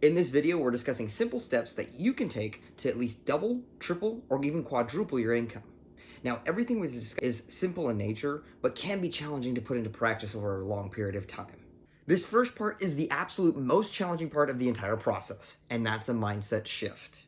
In this video, we're discussing simple steps that you can take to at least double, triple, or even quadruple your income. Now, everything we discuss is simple in nature, but can be challenging to put into practice over a long period of time. This first part is the absolute most challenging part of the entire process, and that's a mindset shift.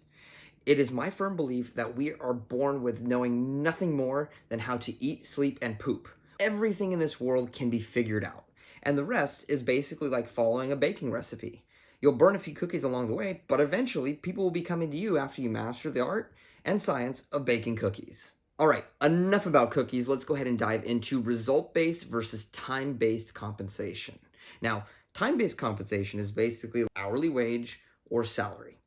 It is my firm belief that we are born with knowing nothing more than how to eat, sleep, and poop. Everything in this world can be figured out, and the rest is basically like following a baking recipe. You'll burn a few cookies along the way, but eventually people will be coming to you after you master the art and science of baking cookies. All right, enough about cookies. Let's go ahead and dive into result-based versus time-based compensation. Now, time-based compensation is basically hourly wage or salary.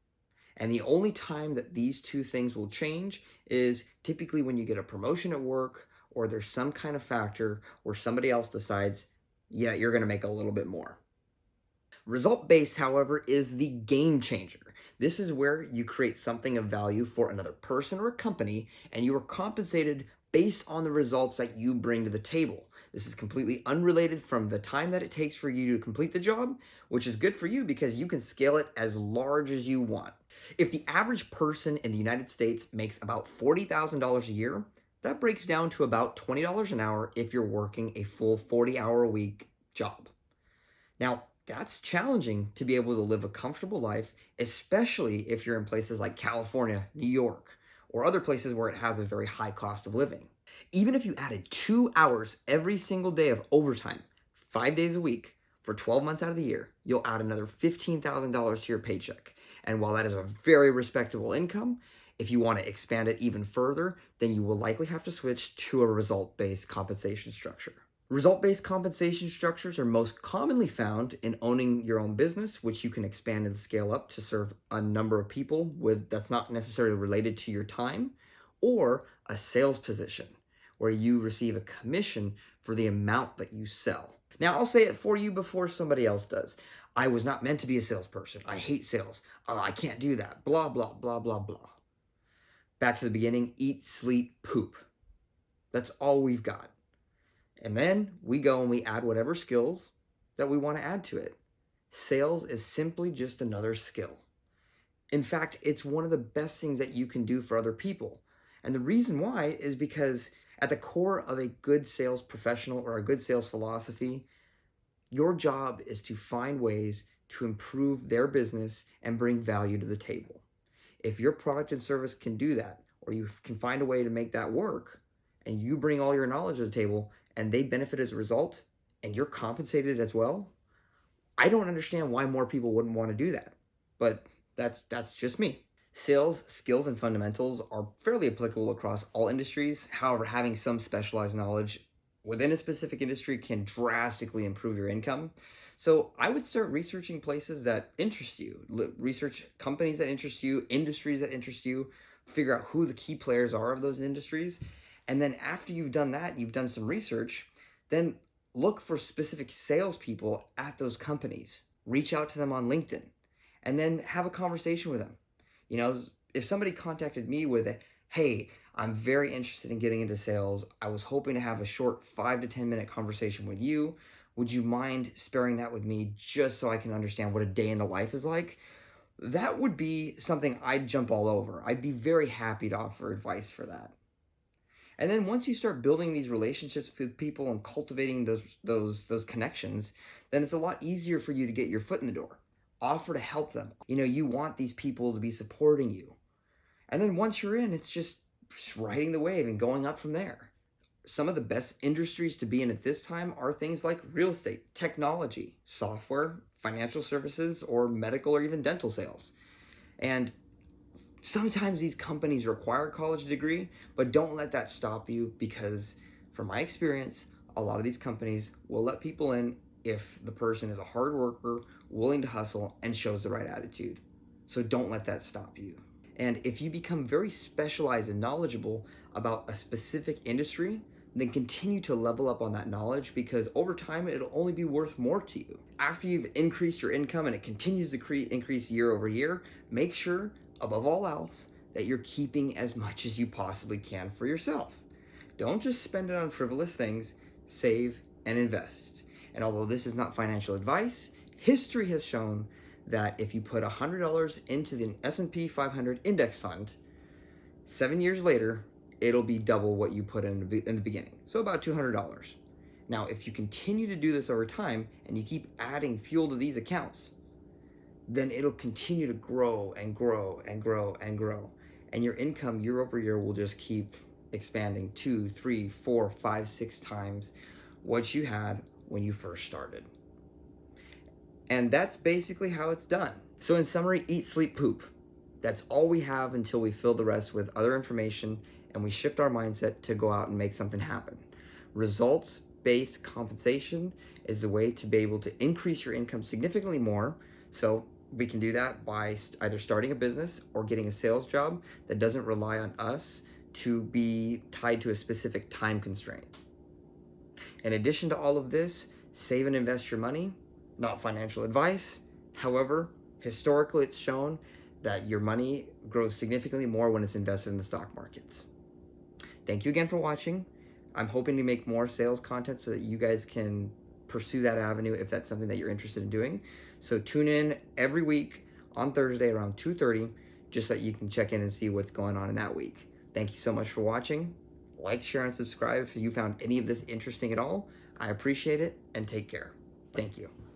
And the only time that these two things will change is typically when you get a promotion at work or there's some kind of factor where somebody else decides, yeah, you're going to make a little bit more. Result-based, however, is the game changer. This is where you create something of value for another person or a company, and you are compensated based on the results that you bring to the table. This is completely unrelated from the time that it takes for you to complete the job, which is good for you because you can scale it as large as you want. If the average person in the United States makes about $40,000 a year, that breaks down to about $20 an hour if you're working a full 40-hour-a-week job. Now, that's challenging to be able to live a comfortable life, especially if you're in places like California, New York, or other places where it has a very high cost of living. Even if you added 2 hours every single day of overtime, 5 days a week, for 12 months out of the year, you'll add another $15,000 to your paycheck. And while that is a very respectable income, if you want to expand it even further, then you will likely have to switch to a result-based compensation structure. Result-based compensation structures are most commonly found in owning your own business, which you can expand and scale up to serve a number of people that's not necessarily related to your time, or a sales position where you receive a commission for the amount that you sell. Now, I'll say it for you before somebody else does. I was not meant to be a salesperson. I hate sales. I can't do that. Blah, blah, blah, blah, blah. Back to the beginning, eat, sleep, poop. That's all we've got. And then we go and we add whatever skills that we want to add to it. Sales is simply just another skill. In fact, it's one of the best things that you can do for other people. And the reason why is because at the core of a good sales professional or a good sales philosophy, your job is to find ways to improve their business and bring value to the table. If your product and service can do that, or you can find a way to make that work, and you bring all your knowledge to the table, and they benefit as a result, and you're compensated as well, I don't understand why more people wouldn't want to do that. But that's just me. Sales, skills, and fundamentals are fairly applicable across all industries. However, having some specialized knowledge within a specific industry can drastically improve your income. So I would start researching places that interest you, research companies that interest you, industries that interest you, figure out who the key players are of those industries. And then after you've done that, you've done some research, then look for specific salespeople at those companies. Reach out to them on LinkedIn and then have a conversation with them. You know, if somebody contacted me with a, hey, I'm very interested in getting into sales. I was hoping to have a short 5 to 10 minute conversation with you. Would you mind sparing that with me just so I can understand what a day in the life is like? That would be something I'd jump all over. I'd be very happy to offer advice for that. And then once you start building these relationships with people and cultivating those connections, then it's a lot easier for you to get your foot in the door. Offer to help them. You know, you want these people to be supporting you. And then once you're in, it's just riding the wave and going up from there. Some of the best industries to be in at this time are things like real estate, technology, software, financial services, or medical or even dental sales. And sometimes these companies require a college degree, but don't let that stop you because from my experience, a lot of these companies will let people in if the person is a hard worker, willing to hustle, and shows the right attitude. So don't let that stop you. And if you become very specialized and knowledgeable about a specific industry, then continue to level up on that knowledge because over time, it'll only be worth more to you. After you've increased your income and it continues to increase year over year, make sure above all else, that you're keeping as much as you possibly can for yourself. Don't just spend it on frivolous things, save and invest. And although this is not financial advice, history has shown that if you put $100 into the S&P 500 index fund, 7 years later, it'll be double what you put in the beginning. So about $200. Now, if you continue to do this over time and you keep adding fuel to these accounts, then it'll continue to grow and grow and grow and grow. And your income year over year will just keep expanding 2, 3, 4, 5, 6 times what you had when you first started. And that's basically how it's done. So in summary, eat, sleep, poop. That's all we have until we fill the rest with other information and we shift our mindset to go out and make something happen. Results-based compensation is the way to be able to increase your income significantly more. So we can do that by either starting a business or getting a sales job that doesn't rely on us to be tied to a specific time constraint. In addition to all of this, save and invest your money. Not financial advice. However, historically it's shown that your money grows significantly more when it's invested in the stock markets. Thank you again for watching. I'm hoping to make more sales content so that you guys can pursue that avenue if that's something that you're interested in doing. So tune in every week on Thursday around 2:30 just so that you can check in and see what's going on in that week. Thank you so much for watching. Like, share, and subscribe if you found any of this interesting at all. I appreciate it, and take care. Thank you.